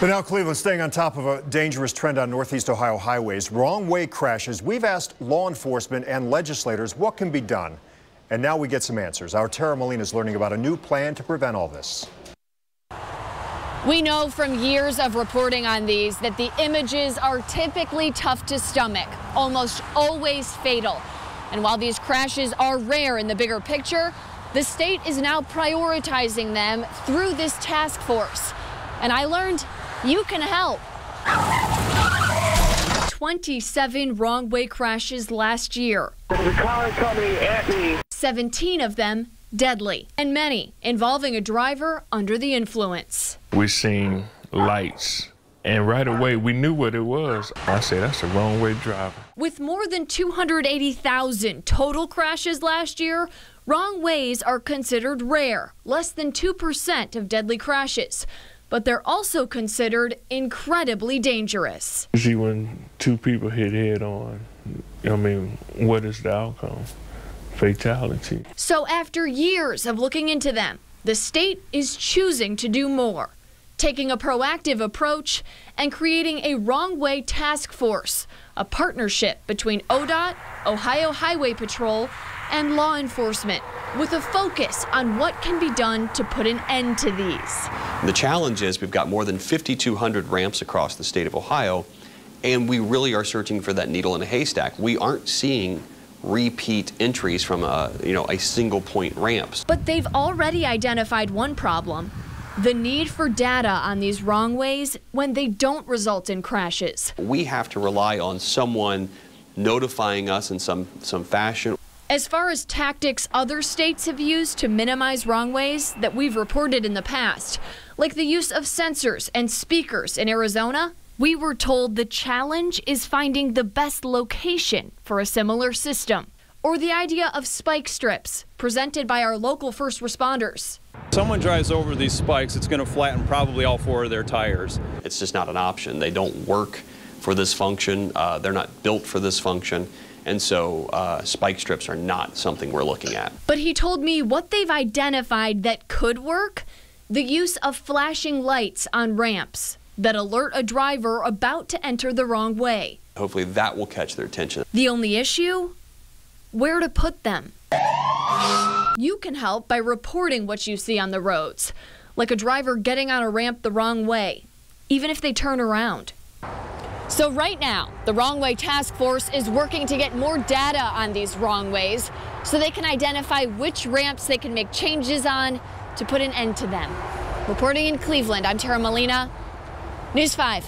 But now Cleveland staying on top of a dangerous trend on Northeast Ohio highways. Wrong way crashes. We've asked law enforcement and legislators what can be done. And now we get some answers. Our Tara Molina is learning about a new plan to prevent all this. We know from years of reporting on these that the images are typically tough to stomach, almost always fatal. And while these crashes are rare in the bigger picture, the state is now prioritizing them through this task force. And I learned you can help. 27 wrong way crashes last year. There's a car coming at me. 17 of them deadly, and many involving a driver under the influence. We seen lights, and right away we knew what it was. I said, that's a wrong way driver. With more than 280,000 total crashes last year, wrong ways are considered rare, less than 2% of deadly crashes. But they're also considered incredibly dangerous. See, when two people hit head on, I mean, what is the outcome? Fatality. So after years of looking into them, the state is choosing to do more, taking a proactive approach and creating a wrong way task force, a partnership between ODOT, Ohio Highway Patrol, and law enforcement, with a focus on what can be done to put an end to these. The challenge is we've got more than 5,200 ramps across the state of Ohio, and we really are searching for that needle in a haystack. We aren't seeing repeat entries from a single point ramps. But they've already identified one problem: the need for data on these wrong ways when they don't result in crashes. We have to rely on someone notifying us in some fashion. As far as tactics other states have used to minimize wrong ways that we've reported in the past, like the use of sensors and speakers in Arizona, we were told the challenge is finding the best location for a similar system. Or the idea of spike strips, presented by our local first responders. Someone drives over these spikes, it's going to flatten probably all 4 of their tires. It's just not an option. They don't work for this function. They're not built for this function. And so spike strips are not something we're looking at. But he told me what they've identified that could work: the use of flashing lights on ramps that alert a driver about to enter the wrong way. Hopefully that will catch their attention. The only issue? Where to put them. You can help by reporting what you see on the roads, like a driver getting on a ramp the wrong way, even if they turn around. So right now, the Wrong Way Task Force is working to get more data on these wrong ways so they can identify which ramps they can make changes on to put an end to them. Reporting in Cleveland, I'm Tara Molina, News 5.